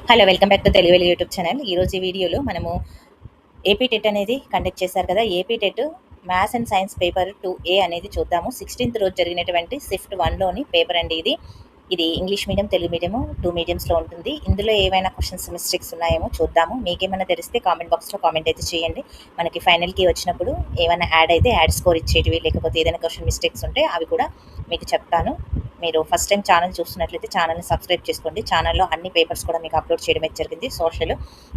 Hello, welcome back to Telugu వెలుగు YouTube channel. ఈరోజు ఈ వీడియోలో మనము ఏపీ టెట్ అనేది కండక్ట్ చేశారు కదా. AP TET maths and science paper 2A అనేది చూద్దాము. 16th రోజు జరిగినటువంటి షిఫ్ట్ 1లోని పేపర్ అండి ఇది ఇంగ్లీష్ మీడియం, తెలుగు మీడియము 2 మీడియంస్లో ఉంటుంది. ఇందులో ఏమైనా క్వశ్చన్స్ మిస్టేక్స్ ఉన్నాయేమో చూద్దాము. మీకేమైనా తెలిస్తే కామెంట్ బాక్స్లో కామెంట్ అయితే చేయండి. మనకి ఫైనల్కి వచ్చినప్పుడు ఏమైనా యాడ్ అయితే యాడ్ స్కోర్ ఇచ్చేటివి, లేకపోతే ఏదైనా క్వశ్చన్ మిస్టేక్స్ ఉంటే అవి కూడా మీకు చెప్తాను. మీరు ఫస్ట్ టైం ఛానల్ చూస్తున్నట్లయితే ఛానల్ని సబ్స్క్రైబ్ చేసుకోండి. ఛానల్లో అన్ని పేపర్స్ కూడా మీకు అప్లోడ్ చేయడం జరిగింది. సోషల్,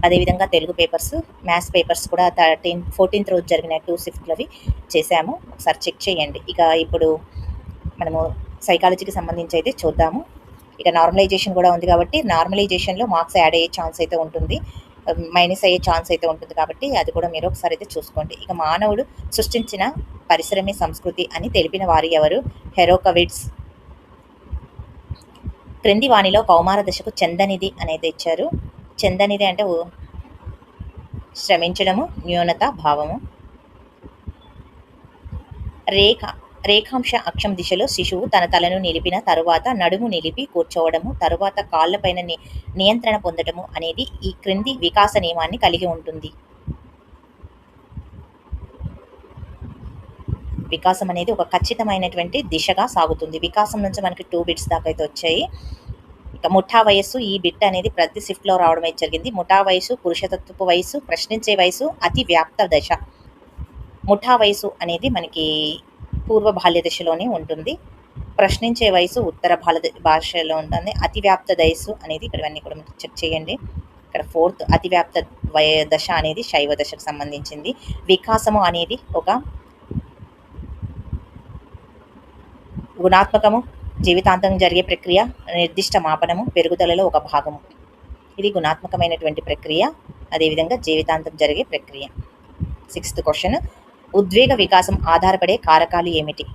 అదేవిధంగా తెలుగు పేపర్స్, మ్యాథ్స్ పేపర్స్ కూడా 14th రోజు జరిగిన 2 షిఫ్ట్లవి చేశాము. ఒకసారి చెక్ చేయండి. ఇక ఇప్పుడు మనము సైకాలజీకి సంబంధించి అయితే చూద్దాము. ఇక నార్మలైజేషన్ కూడా ఉంది కాబట్టి నార్మలైజేషన్లో మార్క్స్ యాడ్ అయ్యే ఛాన్స్ అయితే ఉంటుంది, మైనస్ అయ్యే ఛాన్స్ అయితే ఉంటుంది కాబట్టి అది కూడా మీరు ఒకసారి అయితే చూసుకోండి. ఇక మానవుడు సృష్టించిన పరిశ్రమే సంస్కృతి అని తెలిపిన వారు ఎవరు? హెరోకవిట్స్. క్రింది వాణిలో కౌమార దశకు చెందనిది అనేది ఇచ్చారు. చెందనిది అంటే శ్రమించడము, న్యూనత భావము. రేఖాంశ అక్షం దిశలో శిశువు తన తలను నిలిపిన తరువాత నడుము నిలిపి కూర్చోవడము, తరువాత కాళ్ళపైన నియంత్రణ పొందడము అనేది ఈ క్రింది వికాస నియమాన్ని కలిగి ఉంటుంది. వికాసం అనేది ఒక ఖచ్చితమైనటువంటి దిశగా సాగుతుంది. వికాసం నుంచి మనకి 2 బిట్స్ దాకా అయితే వచ్చాయి. ఇక ముఠా వయస్సు, ఈ బిట్ అనేది ప్రతి షిఫ్ట్లో రావడం అయితే జరిగింది. ముఠా వయసు, పురుషతత్వపు వయసు, ప్రశ్నించే వయసు, అతి వ్యాప్త దశ. ముఠా వయసు అనేది మనకి పూర్వ బాల్య దశలోనే ఉంటుంది. ప్రశ్నించే వయసు ఉత్తర భాషలో ఉంటుంది. అతివ్యాప్త దయస్సు అనేది ఇక్కడ అన్నీ కూడా మీరు చెక్ చేయండి. ఇక్కడ 4th అతివ్యాప్త దశ అనేది శైవ దశకు సంబంధించింది. వికాసము అనేది ఒక గుణాత్మకము, జీవితాంతం జరిగే ప్రక్రియ, నిర్దిష్ట మాపనము, పెరుగుదలలో ఒక భాగము. ఇది గుణాత్మకమైనటువంటి ప్రక్రియ, అదేవిధంగా జీవితాంతం జరిగే ప్రక్రియ. 6th క్వశ్చన్, ఉద్వేగ వికాసం ఆధారపడే కారకాలు ఏమిటి?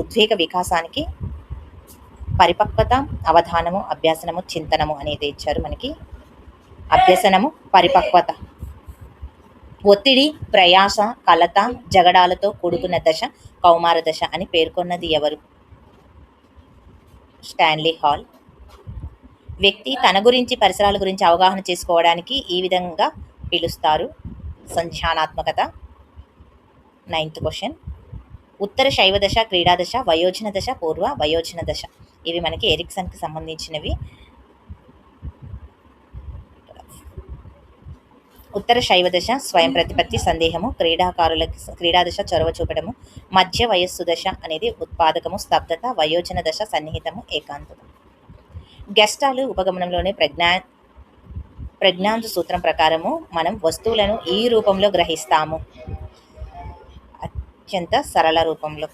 ఉద్వేగ వికాసానికి పరిపక్వత, అవధానము, అభ్యాసనము, చింతనము అనేది ఇచ్చారు మనకి. అభ్యసనము, పరిపక్వత. ఒత్తిడి, ప్రయాస, కలత, జగడాలతో కూడుకున్న దశ కౌమార దశ అని పేర్కొన్నది ఎవరు? Stanley hall. వ్యక్తి తన గురించి, పరిసరాల గురించి అవగాహన చేసుకోవడానికి ఈ విధంగా పిలుస్తారు, సంధ్యానాత్మకత. 9th క్వశ్చన్, ఉత్తర శైవ దశ, క్రీడా దశ, వయోజన దశ, పూర్వ వయోజన దశ. ఇవి మనకి ఎరిక్సన్కి సంబంధించినవి. ఉత్తర శైవ దశ స్వయం ప్రతిపత్తి, సందేహము, క్రీడా దశ చొరవ చూపడము, మధ్య వయస్సు దశ అనేది ఉత్పాదకము, స్తబ్దత, వయోజన దశ సన్నిహితము, ఏకాంతత. గెస్టాలు ఉపగమనంలోని ప్రజ్ఞాంత సూత్రం ప్రకారము మనం వస్తువులను ఈ రూపంలో గ్రహిస్తాము, అత్యంత సరళ రూపంలో.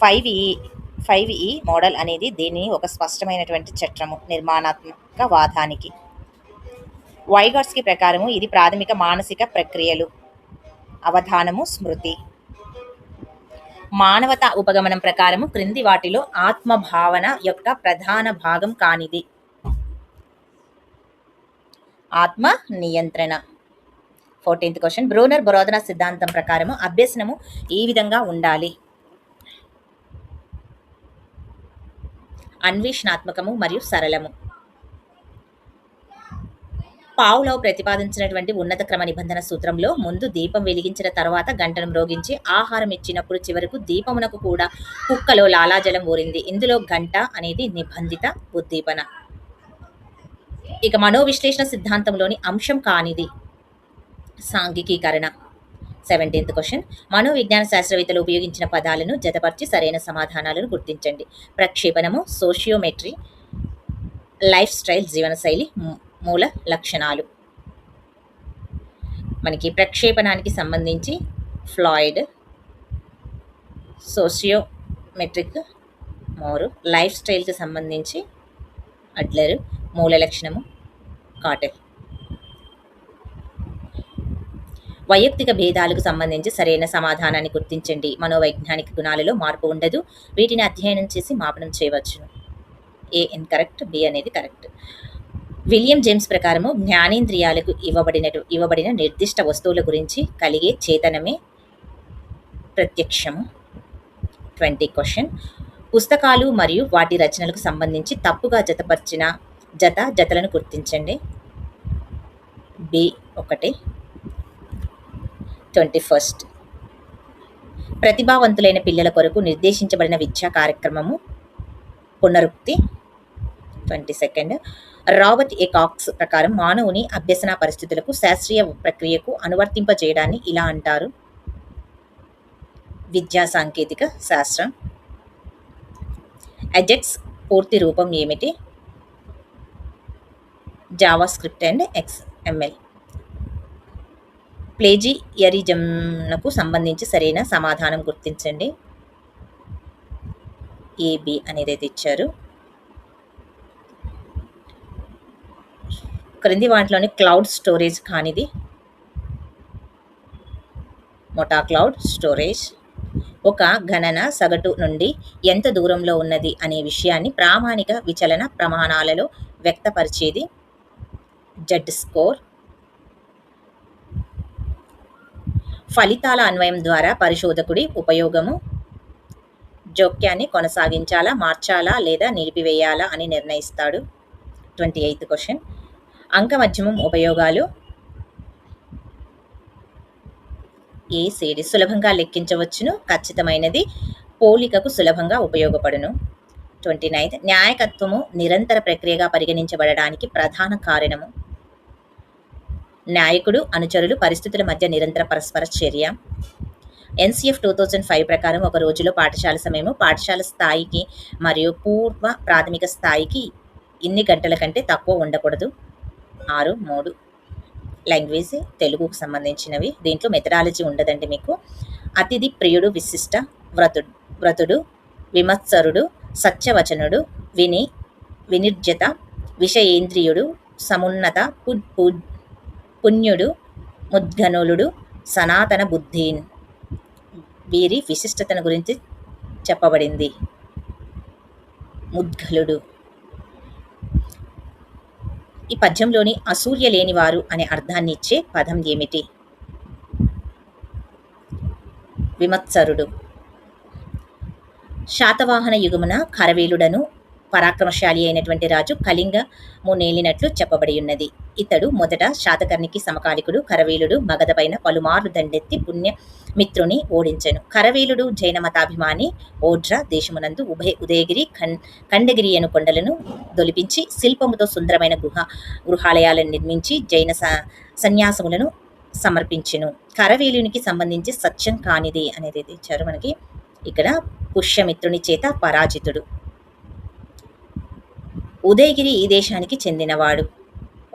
5E మోడల్ అనేది దీని ఒక స్పష్టమైనటువంటి చట్రము, నిర్మాణాత్మక వాదానికి. వైగాట్స్కి ప్రకారము ఇది ప్రాథమిక మానసిక ప్రక్రియలు, అవధానము, స్మృతి. మానవత ఉపగమనం ప్రకారము క్రింది వాటిలో ఆత్మభావన యొక్క ప్రధాన భాగం కానిది? ఆత్మ నియంత్రణ. 14th క్వశ్చన్, బ్రూనర్ బోధన సిద్ధాంతం ప్రకారము అభ్యసనము ఈ విధంగా ఉండాలి: అన్వేషణాత్మకము మరియు సరళము. పావ్లోవ్ ప్రతిపాదించినటువంటి ఉన్నత క్రమ నిబంధన సూత్రంలో ముందు దీపం వెలిగించిన తర్వాత గంటను మ్రోగించి ఆహారం ఇచ్చినప్పుడు చివరకు దీపమునకు కూడా కుక్కలో లాలాజలం ఊరింది. ఇందులో గంట అనేది నిబంధిత ఉద్దీపన. ఇక మనోవిశ్లేషణ సిద్ధాంతంలోని అంశం కానిది? సాంఘికీకరణ. 17th క్వశ్చన్, మనోవిజ్ఞాన శాస్త్రవేత్తలు ఉపయోగించిన పదాలను జతపరిచి సరైన సమాధానాలను గుర్తించండి. ప్రక్షేపణము, సోషియోమెట్రీ, లైఫ్ స్టైల్, జీవనశైలి, మూల లక్షణాలు. మనకి ప్రక్షేపణానికి సంబంధించి ఫ్లాయిడ్, సోషియోమెట్రిక్ మోరు, లైఫ్ స్టైల్కి సంబంధించి అడ్లర్, మూల లక్షణము కాటెల్. వైయక్తిక భేదాలకు సంబంధించి సరైన సమాధానాన్ని గుర్తించండి. మనోవైజ్ఞానిక గుణాలలో మార్పు ఉండదు, వీటిని అధ్యయనం చేసి మాపనం చేయవచ్చును. ఏ ఇన్కరెక్ట్, బి అనేది కరెక్ట్. విలియం జేమ్స్ ప్రకారము జ్ఞానేంద్రియాలకు ఇవ్వబడిన నిర్దిష్ట వస్తువుల గురించి కలిగే చేతనమే ప్రత్యక్షము. 20 క్వశ్చన్, పుస్తకాలు మరియు వాటి రచనలకు సంబంధించి తప్పుగా జతపరిచిన జతలను గుర్తించండి. బి 1 21. ప్రతిభావంతులైన పిల్లల కొరకు నిర్దేశించబడిన విద్యా కార్యక్రమము పునరుక్తి 22. రాబర్ట్ ఏ కాక్స్ ప్రకారం మానవుని అభ్యసన పరిస్థితులకు శాస్త్రీయ ప్రక్రియకు అనువర్తింపజేయడాన్ని ఇలా అంటారు. విద్యా సాంకేతిక శాస్త్రం. అజెక్స్ పూర్తి రూపం ఏమిటి? Java script and XML. ప్లేజియరిజంకు సంబంధించి సరైన సమాధానం గుర్తించండి. AB అనేది అయితే ఇచ్చారు. క్రింది వాటిలోని క్లౌడ్ స్టోరేజ్ కానిది? మోటా క్లౌడ్ స్టోరేజ్. ఒక గణన సగటు నుండి ఎంత దూరంలో ఉన్నది అనే విషయాన్ని ప్రామాణిక విచలన ప్రమాణాలలో వ్యక్తపరిచేది జెడ్ స్కోర్. ఫలితాల అన్వయం ద్వారా పరిశోధకుడి ఉపయోగము జోక్యాన్ని కొనసాగించాలా, మార్చాలా లేదా నిలిపివేయాలా అని నిర్ణయిస్తాడు. 28th question. అంకమధ్యమం ఉపయోగాలు ఏసేడి సులభంగా లెక్కించవచ్చును, ఖచ్చితమైనది, పోలికకు సులభంగా ఉపయోగపడును. 29th. న్యాయకత్వము నిరంతర ప్రక్రియగా పరిగణించబడడానికి ప్రధాన కారణము నాయకుడు, అనుచరులు, పరిస్థితుల మధ్య నిరంతర పరస్పర చర్య. NCF 2005 ప్రకారం ఒక రోజులో పాఠశాల సమయము పాఠశాల స్థాయికి మరియు పూర్వ ప్రాథమిక స్థాయికి ఇన్ని గంటల కంటే తక్కువ ఉండకూడదు. 6:3. లాంగ్వేజ్ తెలుగుకు సంబంధించినవి. దీంట్లో మెథడాలజీ ఉండదండి మీకు. అతిథి ప్రియుడు, విశిష్ట, వ్రతుడు, విమత్సరుడు, సత్యవచనుడు, వినిర్జత, విషయేంద్రియుడు, సమున్నత, పుణ్యుడు, ముద్గనులుడు, సనాతన బుద్ధీన్. వీరి విశిష్టతను గురించి చెప్పబడింది. ముద్గలుడు. ఈ పద్యంలోని అసూయ లేనివారు అనే అర్థాన్ని ఇచ్చే పదం ఏమిటి? విమత్సరుడు. శాతవాహన యుగమున ఖరవేలుడను పరాక్రమశాలి అయినటువంటి రాజు కళింగము నేలినట్లు చెప్పబడి ఉన్నది. ఇతడు మొదట శాతకర్ణికి సమకాలికుడు. ఖరవేలుడు మగధపైన పలుమార్లు దండెత్తి పుణ్యమిత్రుని ఓడించెను. ఖరవేలుడు జైన మతాభిమాని. ఓడ్ర దేశమునందు ఉదయగిరి, ఖండగిరి అను కొండలను దొలిపించి శిల్పముతో సుందరమైన గృహాలయాలను నిర్మించి జైన సన్యాసములను సమర్పించెను. ఖరవేలునికి సంబంధించి సత్యం కానిది అనేది ఇచ్చారు మనకి. ఇక్కడ పుష్యమిత్రుని చేత పరాజితుడు. ఉదయగిరి ఈ దేశానికి చెందినవాడు.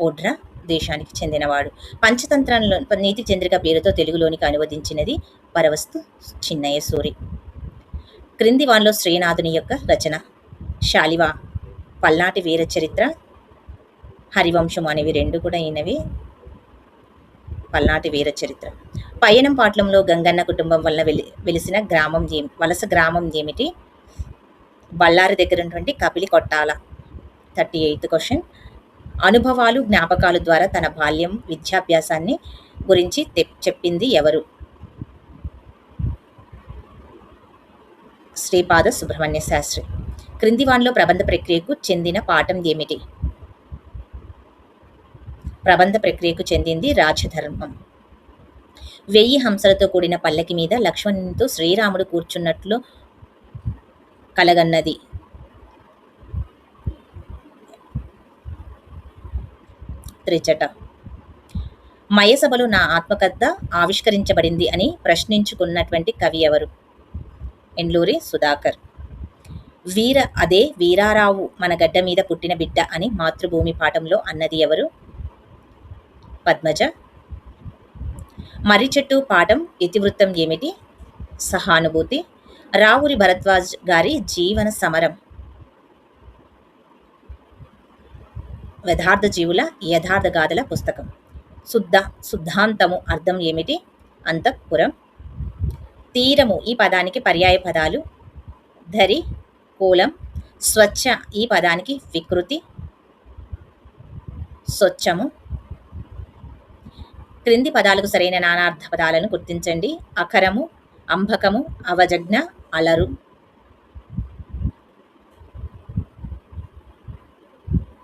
ఓడ్ర దేశానికి చెందినవాడు. పంచతంత్రంలో నీతి చంద్రిక పేరుతో తెలుగులోనికి అనువదించినది పరవస్తు చిన్నయ్య సూరి. క్రింది వానిలో శ్రీనాథుని యొక్క రచన? శాలివా, పల్నాటి వీరచరిత్ర, హరివంశం అనేవి రెండు కూడా అయినవి. పల్నాటి వీరచరిత్ర. పయనం పాట్లంలో గంగన్న కుటుంబం వలన వెలిసిన వలస గ్రామం ఏమిటి? బళ్ళారి దగ్గర ఉన్నటువంటి కపిలి కొట్టాల. 38th question. అనుభవాలు, జ్ఞాపకాలు ద్వారా తన బాల్యం, విద్యాభ్యాసాన్ని గురించి చెప్పింది ఎవరు? శ్రీపాద సుబ్రహ్మణ్య శాస్త్రి. క్రింది వానిలో ప్రబంధ ప్రక్రియకు చెందిన పాఠం ఏమిటి? ప్రబంధ ప్రక్రియకు చెందింది రాజధర్మం. 1000 హంసలతో కూడిన పల్లకి మీద లక్ష్మణునితో శ్రీరాముడు కూర్చున్నట్లు కలగన్నది త్రిచట. మయసభలో నా ఆత్మకథ ఆవిష్కరించబడింది అని ప్రశ్నించుకున్నటువంటి కవి ఎవరు? ఎండ్లూరి సుధాకర్. అదే వీరారావు మన గడ్డ మీద పుట్టిన బిడ్డ అని మాతృభూమి పాఠంలో అన్నది ఎవరు? పద్మజ. మర్రి చెట్టు పాఠం ఇతివృత్తం ఏమిటి? సహానుభూతి. రావురి భరద్వాజ్ గారి జీవన సమరం యథార్థ జీవుల యథార్థ గాథల పుస్తకం. శుద్ధాంతము అర్థం ఏమిటి? అంతఃపురం. తీరము ఈ పదానికి పర్యాయ పదాలు ధరి, కూలం. స్వచ్ఛ ఈ పదానికి వికృతి స్వచ్ఛము. క్రింది పదాలకు సరైన నానార్థ పదాలను గుర్తించండి. అకరము, అంబకము, అవజజ్ఞ, అలరు.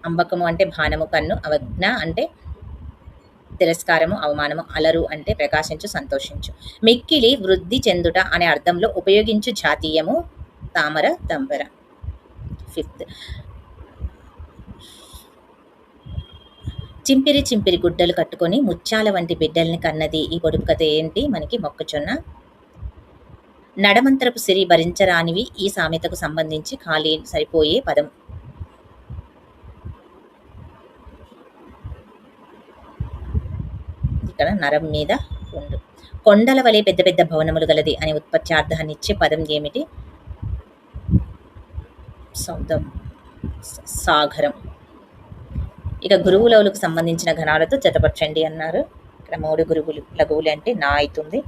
అంబకము అంటే బాణము కన్ను, అవజ్ఞ అంటే తిరస్కారము, అవమానము. అలరు అంటే ప్రకాశించు, సంతోషించు. మిక్కిలి వృద్ధి చెందుట అనే అర్థంలో ఉపయోగించు జాతీయము తామర, తంబర. ఫిఫ్త్, చింపిరి చింపిరి గుడ్డలు కట్టుకొని ముత్యాల వంటి బిడ్డల్ని కన్నది. ఈ పొడుపు కథ ఏంటి? మనకి మొక్కజొన్న. నడమంత్రపు సిరి భరించరానివి ఈ సామెతకు సంబంధించి ఖాళీ సరిపోయే పదం. ఇక్కడ నరం మీద ఉండు. కొండల వలె పెద్ద పెద్ద భవనములు గలది అనే ఉత్పత్త్యార్థాన్ని ఇచ్చే పదం ఏమిటి? సౌధం, సాగరం. ఇక గురువులవులకు సంబంధించిన ఘనాలతో జతపరచండి అన్నారు. ఇక్కడ 3 గురువులు. లఘువులు అంటే నా అవుతుంది.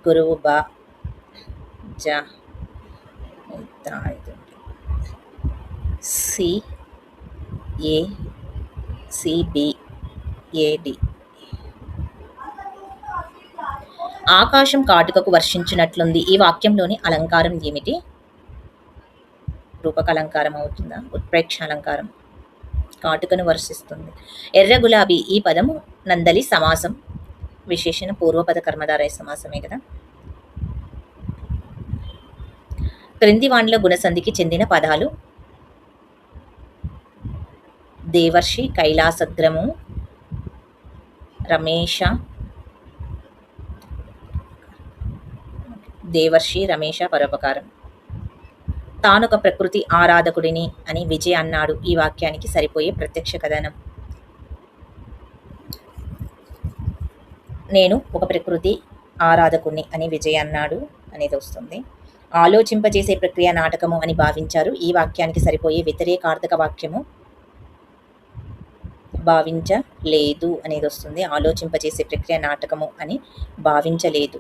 గురువు బా, జా, సి, ఏ, సిబి, ఏడి. ఆకాశం కాటుకకు వర్షించినట్లుంది. ఈ వాక్యంలోని అలంకారం ఏమిటి? రూపకలంకారం అవుతుందా? ఉత్ప్రేక్ష అలంకారం. కాటుకను వర్షిస్తుంది. ఎర్ర గులాబీ ఈ పదము నందలి సమాసం, విశేషణ పూర్వపద కర్మధారయ సమాసమే కదా. క్రింది వానిలో గుణసంధికి చెందిన పదాలు: దేవర్షి, కైలాసగ్రము, రమేష. దేవర్షి, రమేష పరోపకారం. తానొక ప్రకృతి ఆరాధకుడిని అని విజయ్ అన్నాడు. ఈ వాక్యానికి సరిపోయే ప్రత్యక్ష కథనం. నేను ఒక ప్రకృతి ఆరాధకుడిని అని విజయ్ అన్నాడు అనేది వస్తుంది. ఆలోచింపజేసే ప్రక్రియ నాటకము అని భావించారు. ఈ వాక్యానికి సరిపోయే వ్యతిరేకార్థక వాక్యము భావించలేదు అనేది వస్తుంది. ఆలోచింపజేసే ప్రక్రియ నాటకము అని భావించలేదు.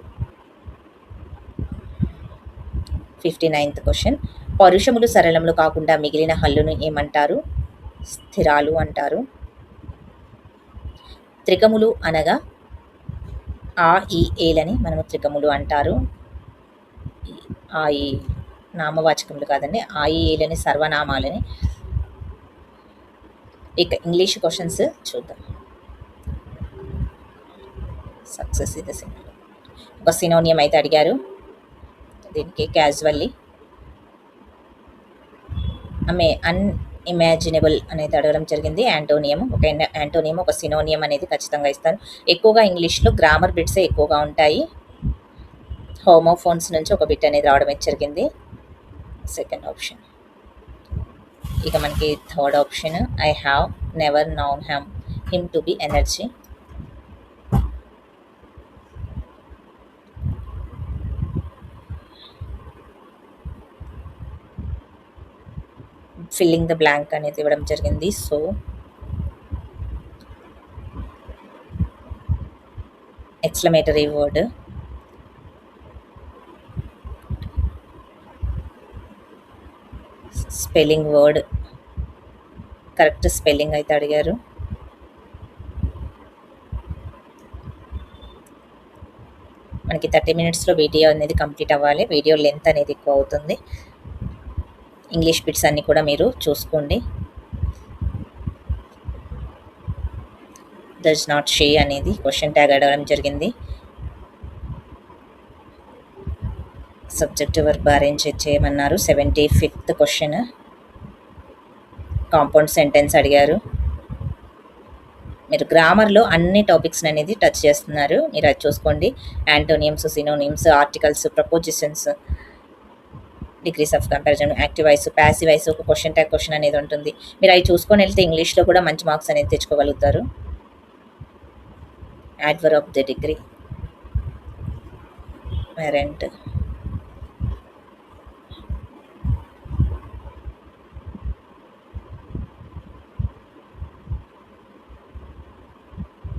59th question. పరుషములు సరళములు కాకుండా మిగిలిన హల్లును ఏమంటారు? స్థిరాలు అంటారు. త్రికములు అనగా ఆ, ఈ, ఏలని మనము త్రికములు అంటారు. ఆ, ఈ నామవాచకములు కాదండి, ఆ, ఈ, ఏలని సర్వనామాలని. ఇక ఇంగ్లీష్ క్వశ్చన్స్ చూద్దాం. సక్సెస్ ఇది సింపుల్. ఒక సినోనియం అయితే అడిగారు. దీనికి క్యాజువల్లీ ఆమె అన్ఇమాజినబుల్ అనేది అడగడం జరిగింది. యాంటోనియం, ఒక యాంటోనియం, ఒక సినోనియం అనేది ఖచ్చితంగా ఇస్తాను. ఎక్కువగా ఇంగ్లీష్లో గ్రామర్ బిట్సే ఎక్కువగా ఉంటాయి. హోమోఫోన్స్ నుంచి ఒక బిట్ అనేది రావడం జరిగింది. Second option. ఇక మనకి third option, I have never noun him to be energy. Filling the blank అనేది ఇవ్వడం జరిగింది. So exclamatory word, spelling word, correct spelling అయితే అడిగారు. మనకి 30 minutesలో వీడియో అనేది కంప్లీట్ అవ్వాలి. వీడియో లెంత్ అనేది ఎక్కువ అవుతుంది. ఇంగ్లీష్ బిట్స్ అన్నీ కూడా మీరు చూసుకోండి. డస్ నాట్ షే అనేది క్వశ్చన్ ట్యాగ్ అడగడం జరిగింది. సబ్జెక్ట్ వర్బ్ అరేంజ్ చేయమన్నారు. 75th క్వశ్చన్, కాంపౌండ్ సెంటెన్స్ అడిగారు. మీరు గ్రామర్లో అన్ని టాపిక్స్ అనేది టచ్ చేస్తున్నారు. మీరు అది చూసుకోండి. Antonyms, synonyms, articles, prepositions, degrees of comparison, active voice, passive voice, ఒక క్వశ్చన్ ట్యాగ్ క్వశ్చన్ అనేది ఉంటుంది. మీరు అవి చూసుకొని వెళ్తే ఇంగ్లీష్లో కూడా మంచి మార్క్స్ అనేది తెచ్చుకోగలుగుతారు. యాడ్వర్బ్ ఆఫ్ ద డిగ్రీ, వెరెంట్,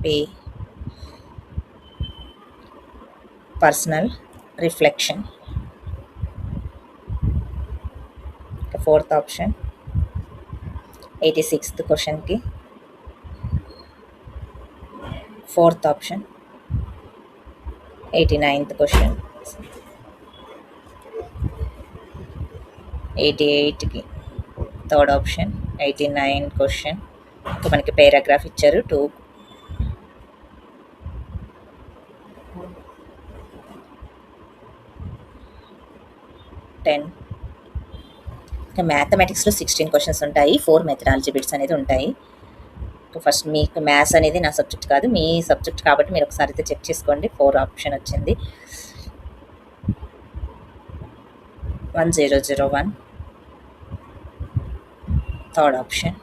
pay, personal, reflection. Fourth option. 86th క్వశ్చన్కి ఫోర్త్ ఆప్షన్. 89th question. 88కి థర్డ్ ఆప్షన్. 89 క్వశ్చన్. మనకి పారాగ్రాఫ్ ఇచ్చారు 2. 10. ఇంకా మ్యాథమెటిక్స్లో 16 క్వశ్చన్స్ ఉంటాయి. 4 మెథడాలజీ బిట్స్ అనేది ఉంటాయి. ఫస్ట్ మీకు మ్యాథ్స్ అనేది నా సబ్జెక్ట్ కాదు, మీ సబ్జెక్ట్ కాబట్టి మీరు ఒకసారి అయితే చెక్ చేసుకోండి. 4 ఆప్షన్ వచ్చింది. 1001 థర్డ్ ఆప్షన్.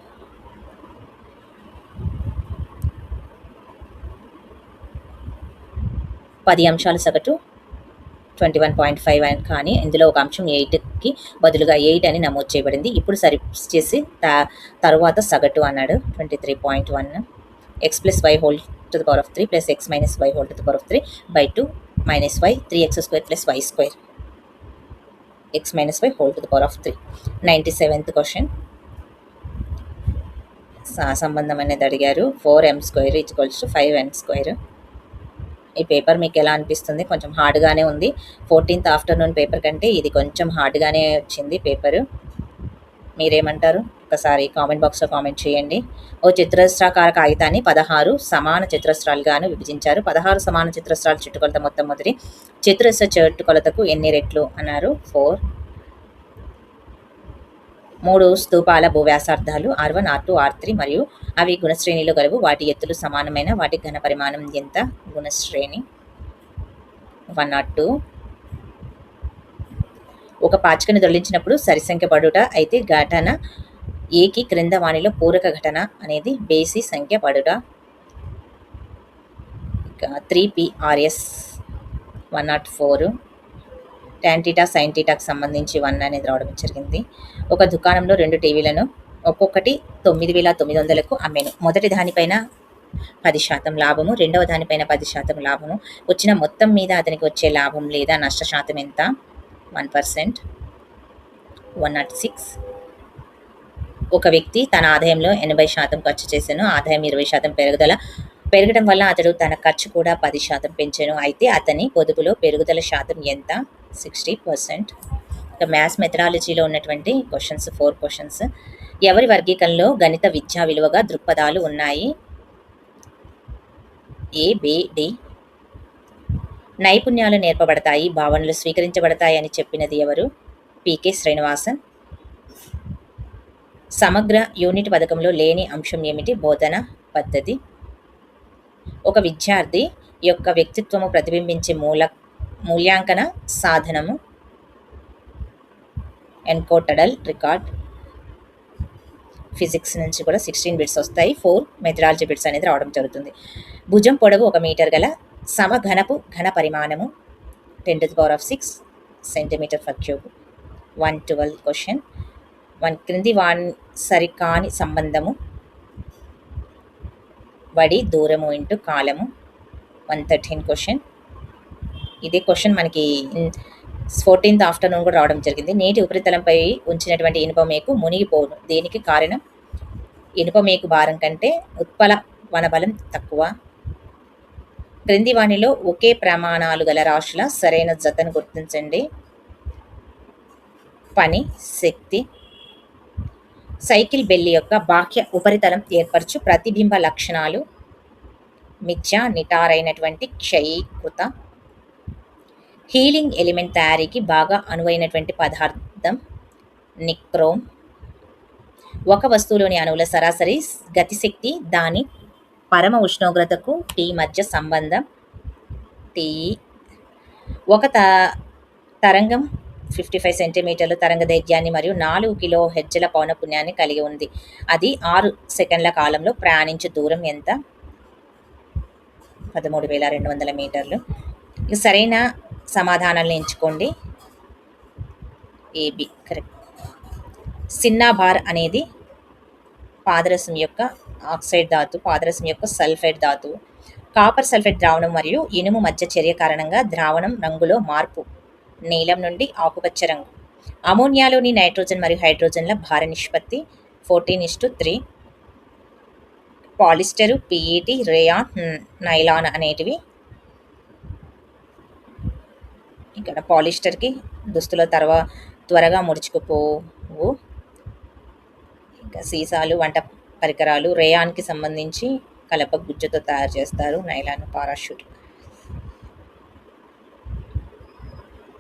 10 అంశాల సగటు 21.5 అని, కానీ ఇందులో ఒక అంశం 8కి బదులుగా 8 అని నమోదు చేయబడింది. ఇప్పుడు సరి చేసి తరువాత సగటు అన్నాడు. 23.1. x + y whole to the power of 3 + x - y whole to the power of 3 / 2 - y 3x² + y² x - y whole to the power of 3. 97th question. సంబంధం అనేది అడిగారు. 4m² = 5n². ఈ పేపర్ మీకు ఎలా అనిపిస్తుంది? కొంచెం హార్డ్గానే ఉంది. 14th ఆఫ్టర్నూన్ పేపర్ కంటే ఇది కొంచెం హార్డ్గానే వచ్చింది పేపరు. మీరేమంటారు? ఒకసారి కామెంట్ బాక్స్లో కామెంట్ చేయండి. ఓ చతురస్రాకార కాగితాన్ని 16 సమాన చతురస్రాలుగాను విభజించారు. 16 సమాన చతురస్రాల చుట్టుకొలత మొత్తం మొదటి చతురస్ర చుట్టుకొలతకు ఎన్ని రెట్లు అన్నారు? 4. 3 స్తూపాల భూవ్యాసార్థాలు R1, R2, R3 మరియు అవి గుణశ్రేణిలో గలవు. వాటి ఎత్తులు సమానమైన వాటి ఘన పరిమాణం ఎంత? గుణశ్రేణి. 102. ఒక పాచికను దొర్లించినప్పుడు సరిసంఖ్య పడుట అయితే ఘటన ఏకి క్రింద వానిలో పూరక ఘటన అనేది బేసి సంఖ్య పడుట. 3PRS. 104. tan θ sin θకి సంబంధించి 1 అనేది రావడం జరిగింది. ఒక దుకాణంలో 2 టీవీలను ఒక్కొక్కటి 9,900కు అమ్మాను. మొదటి దానిపైన 10% లాభము, రెండవ దానిపైన 10% లాభము. వచ్చిన మొత్తం మీద అతనికి వచ్చే లాభం లేదా నష్ట శాతం ఎంత? 1%. 106. ఒక వ్యక్తి తన ఆదాయంలో 80% ఖర్చు చేశాను. ఆదాయం 20% పెరగడం వల్ల అతడు తన ఖర్చు కూడా 10% పెంచాను. అయితే అతని పొదుపులో పెరుగుదల శాతం ఎంత? 60%. ఇక మ్యాథ్స్ మెథడాలజీలో ఉన్నటువంటి క్వశ్చన్స్ 4 క్వశ్చన్స్. ఎవరి వర్గీకరణలో గణిత విద్యా విలువగా దృక్పథాలు ఉన్నాయి? A, B, D. నైపుణ్యాలు నేర్పబడతాయి, భావనలు స్వీకరించబడతాయి అని చెప్పినది ఎవరు? PK శ్రీనివాసన్. సమగ్ర యూనిట్ పథకంలో లేని అంశం ఏమిటి? బోధన పద్ధతి. ఒక విద్యార్థి యొక్క వ్యక్తిత్వము ప్రతిబింబించే మూల్యాంకన సాధనము ఎన్కోడల్ రికార్డ్. ఫిజిక్స్ నుంచి కూడా 16 బిట్స్ వస్తాయి. 4 మెథడాలజీ బిట్స్ అనేది రావడం జరుగుతుంది. భుజం పొడవు 1 మీటర్ గల సమఘనపు ఘన పరిమాణము 10⁶ cm3. 112 క్వశ్చన్. 1 క్రింది సరికాని సంబంధము వడి దూరము ఇంటూ కాలము. 113 క్వశ్చన్. ఇదే క్వశ్చన్ మనకి 14th ఆఫ్టర్నూన్ కూడా రావడం జరిగింది. నీటి ఉపరితలంపై ఉంచినటువంటి ఇనుప మేకు మునిగిపోను. దేనికి కారణం? ఇనుప మేకు భారం కంటే ఉత్ప్లవన బలం తక్కువ. క్రింది వానిలో ఒకే ప్రమాణాలు గల రాశుల సరైన జతను గుర్తించండి. పని, శక్తి. సైకిల్ బెల్లి యొక్క బాహ్య ఉపరితలం ఏర్పరచు ప్రతిబింబ లక్షణాలు మిథ్య, నిటారైనటువంటి, క్షయీకృత. హీలింగ్ ఎలిమెంట్ తయారీకి బాగా అనువైనటువంటి పదార్థం నిక్రోమ్. ఒక వస్తువులోని అణువుల సరాసరి గతిశక్తి దాని పరమ ఉష్ణోగ్రతకు T మధ్య సంబంధం T. ఒక తరంగం 55 సెంటీమీటర్లు తరంగ దైర్ఘ్యాన్ని మరియు 4 కిలోహెర్ట్జ్ల పౌనఃపున్యాన్ని కలిగి ఉంది. అది 6 సెకండ్ల కాలంలో ప్రయాణించే దూరం ఎంత? 13,200 మీటర్లు. సరైన సమాధానాలను ఎంచుకోండి. AB correct. సిన్నాబార్ అనేది పాదరసం యొక్క ఆక్సైడ్ ధాతు, పాదరసం యొక్క సల్ఫైడ్ ధాతువు. కాపర్ సల్ఫేట్ ద్రావణం మరియు ఇనుము మధ్య చర్య కారణంగా ద్రావణం రంగులో మార్పు నీలం నుండి ఆకుపచ్చ రంగు. అమోనియాలోని నైట్రోజన్ మరియు హైడ్రోజన్ల భార నిష్పత్తి 14:3. పాలిస్టరు, పీఈటీ, రేయాన్, నైలాన్ అనేటివి. ఇక్కడ పాలిస్టర్కి దుస్తుల త్వరగా ముడుచుకుపోవు. ఇంకా సీసాలు, వంట పరికరాలు. రేయాన్కి సంబంధించి కలప గుజ్జుతో తయారు చేస్తారు. Nylon, parachute.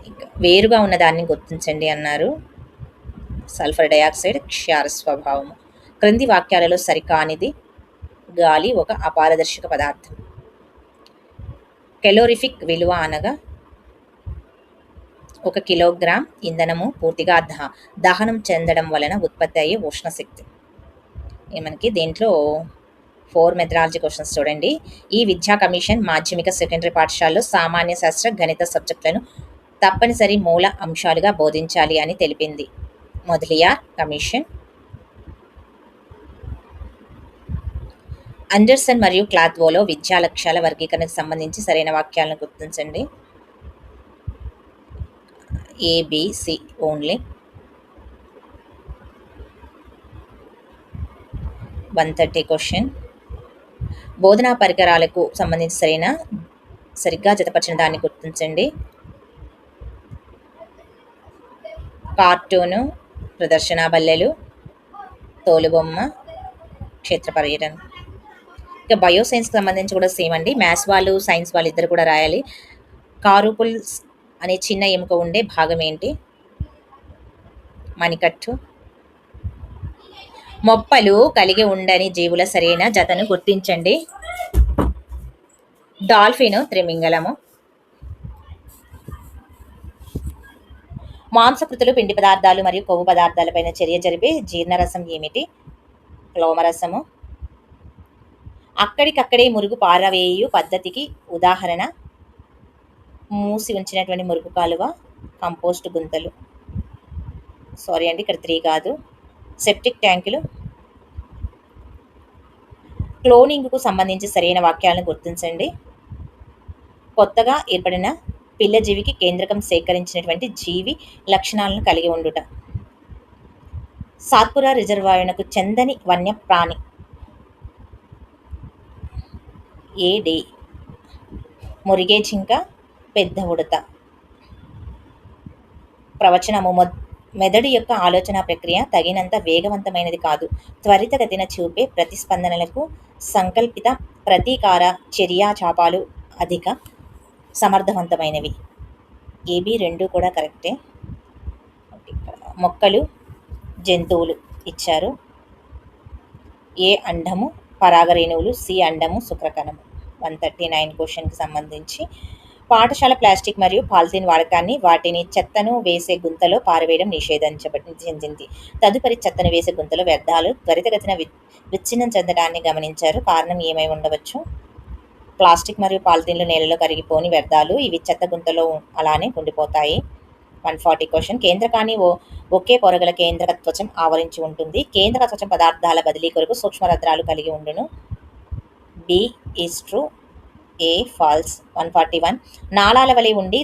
ఇంకా వేరుగా ఉన్నదాన్ని గుర్తించండి అన్నారు. సల్ఫర్ డయాక్సైడ్ క్షార స్వభావము. క్రింది వాక్యాలలో సరికానిది. గాలి ఒక అపారదర్శక పదార్థం. కెలోరిఫిక్ విలువ అనగా 1 కిలోగ్రామ్ ఇంధనము పూర్తిగా దహనం చెందడం వలన ఉత్పత్తి అయ్యే ఉష్ణశక్తి. మనకి దీంట్లో 4 మెథడాలజీ క్వశ్చన్స్ చూడండి. ఈ విద్యా కమిషన్ మాధ్యమిక సెకండరీ పాఠశాలలో సామాన్య శాస్త్ర, గణిత సబ్జెక్టులను తప్పనిసరి మూల అంశాలుగా బోధించాలి అని తెలిపింది. మొదలియార్ కమిషన్. అండర్సన్ మరియు క్లాత్వోలో విద్యా లక్ష్యాల వర్గీకరణకు సంబంధించి సరైన వాక్యాలను గుర్తించండి. ABC only. 130 క్వశ్చన్. బోధనా పరికరాలకు సంబంధించి సరిగ్గా జతపరిచిన దాన్ని గుర్తించండి. కార్టూను, ప్రదర్శన బల్లెలు, తోలుబొమ్మ, క్షేత్ర పర్యటన. ఇక బయోసైన్స్కి సంబంధించి కూడా సేమ్ అండి. మ్యాథ్స్ వాళ్ళు, సైన్స్ వాళ్ళు ఇద్దరు కూడా రాయాలి. కారుపుల్స్ అనే చిన్న ఎముక ఉండే భాగం ఏంటి? మణికట్టు. మొప్పలు కలిగి ఉండని జీవుల సరైన జతను గుర్తించండి. డాల్ఫిన్, త్రిమింగలము. మాంసకృతులు, పిండి పదార్థాలు మరియు కొవ్వు పదార్థాలపైన చర్య జరిపే జీర్ణరసం ఏమిటి? క్లోమరసము. అక్కడికక్కడే మురుగు పారవేయు పద్ధతికి ఉదాహరణ? మూసి ఉంచినటువంటి మురుగు కాలువ, కంపోస్ట్ గుంతలు. సారీ అండి, ఇక్కడ 3 కాదు. సెప్టిక్ ట్యాంకులు. క్లోనింగ్కు సంబంధించి సరైన వాక్యాలను గుర్తించండి. కొత్తగా ఏర్పడిన పిల్లజీవికి కేంద్రకం సేకరించినటువంటి జీవి లక్షణాలను కలిగి ఉండుట. సాత్పురా రిజర్వాయర్నకు చెందని వన్యప్రాణి ఏడి? మురిగే జింక, పెద్ద ఉడత. ప్రవచనము. మెదడు యొక్క ఆలోచన ప్రక్రియ తగినంత వేగవంతమైనది కాదు. త్వరితగతిన చూపే ప్రతిస్పందనలకు సంకల్పిత ప్రతీకార చర్యాచాపాలు అధిక సమర్థవంతమైనవి. ఏబి 2 కూడా కరెక్టే. మొక్కలు, జంతువులు ఇచ్చారు. ఏ అండము, పరాగరేణువులు. సి అండము, శుక్రకణము. 139 క్వశ్చన్కి సంబంధించి పాఠశాల ప్లాస్టిక్ మరియు పాలిథిన్ వాడకాన్ని, వాటిని చెత్తను వేసే గుంతలో పారవేయడం నిషేధించింది. తదుపరి చెత్తను వేసే గుంతలో వ్యర్థాలు త్వరితగతిన విచ్ఛిన్నం చెందడాన్ని గమనించారు. కారణం ఏమై ఉండవచ్చు? ప్లాస్టిక్ మరియు పాలిథిన్లు నేలలో కరిగిపోని వ్యర్థాలు. ఇవి చెత్త గుంతలో అలానే ఉండిపోతాయి. 140 క్వశ్చన్. కేంద్రకాన్ని ఒకే పొరగల కేంద్రక త్వచం ఆవరించి ఉంటుంది. కేంద్రక త్వచం పదార్థాల బదిలీ కొరకు సూక్ష్మరంధ్రాలు కలిగి ఉండును. B is true, A false. 141. నాళాల వలె ఉండి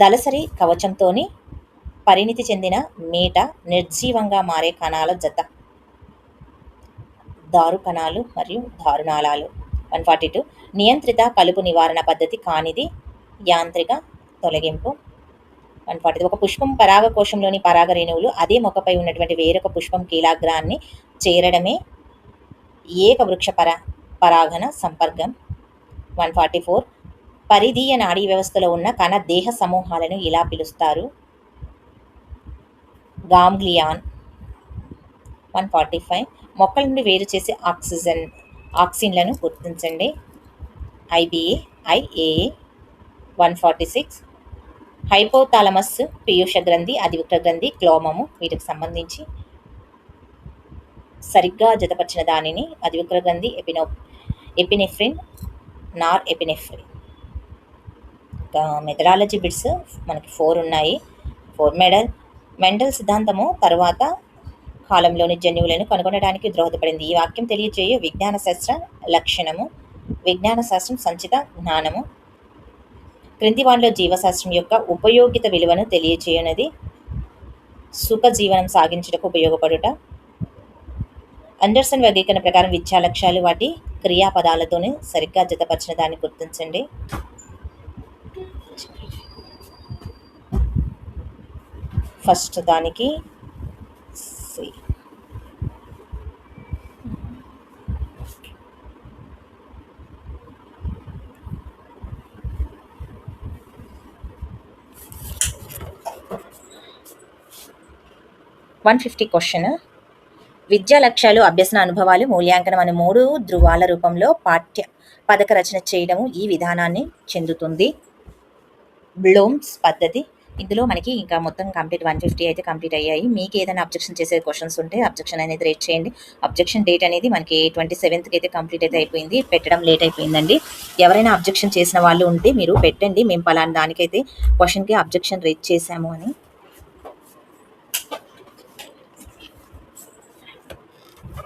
దళసరి కవచంతోని పరిణితి చెందిన మీట నిర్జీవంగా మారే కణాల జత. దారు కణాలు మరియు దారునాళాలు. 142. నియంత్రిత కలుపు నివారణ పద్ధతి కానిది యాంత్రిక తొలగింపు. 143. ఒక పుష్పం పరాగకోశంలోని పరాగరేణువులు అదే మొక్కపై ఉన్నటువంటి వేరొక పుష్పం కీలాగ్రాన్ని చేరడమే ఏకవృక్ష పరాగణ సంపర్కం. 144. పరిధీయ నాడీ వ్యవస్థలో ఉన్న కణ దేహ సమూహాలను ఇలా పిలుస్తారు? గాంగ్లియాన్. 145. మొక్కల నుండి వేరు చేసే ఆక్సిన్లను గుర్తించండి. IBA, IAA. 146. హైపోథాలమస్, పీయూష గ్రంథి, అధివృక్క గ్రంథి, క్లోమము. వీటికి సంబంధించి సరిగ్గా జతపరిచిన దానిని అధివృక్క గ్రంథి, ఎపినెఫ్రిన్, నార్ ఎపినెఫ్రిన్. మెథడాలజీ బిట్స్ మనకి 4 ఉన్నాయి. 4 మెండల్ సిద్ధాంతము తరువాత కాలంలోని జన్యువులను కనుగొనడానికి దోహదపడింది. ఈ వాక్యం తెలియజేయు విజ్ఞాన శాస్త్ర లక్షణము. విజ్ఞాన శాస్త్రం సంచిత జ్ఞానము. క్రింది వానిలో జీవశాస్త్రం యొక్క ఉపయోగిత విలువను తెలియజేయనది? సుఖ జీవనం సాగించుటకు ఉపయోగపడుట. అండర్సన్ వర్గీకరణ ప్రకారం విద్యా లక్ష్యాలు వాటి క్రియాపదాలతోనే సరిగ్గా జతపరిచిన దాన్ని గుర్తించండి. ఫస్ట్ దానికి సి. 150 క్వశ్చన్. విద్యా లక్ష్యాలు, అభ్యసన అనుభవాలు, మూల్యాంకనం అనే 3 ధృవాల రూపంలో పాఠ్య పథక రచన చేయడము ఈ విధానాన్ని చెందుతుంది. బ్లూమ్స్ పద్ధతి. ఇందులో మనకి ఇంకా మొత్తం కంప్లీట్ 150 అయితే కంప్లీట్ అయ్యాయి. మీకు ఏదైనా అబ్జెక్షన్ చేసే క్వశ్చన్స్ ఉంటే అబ్జెక్షన్ అనేది రేట్ చేయండి. అబ్జెక్షన్ డేట్ అనేది మనకి 27th అయితే కంప్లీట్ అయితే అయిపోయింది. పెట్టడం లేట్ అయిపోయిందండి. ఎవరైనా అబ్జెక్షన్ చేసిన వాళ్ళు ఉంటే మీరు పెట్టండి, మేము పలానా దానికైతే క్వశ్చన్కి అబ్జెక్షన్ రేట్ చేశాము అని.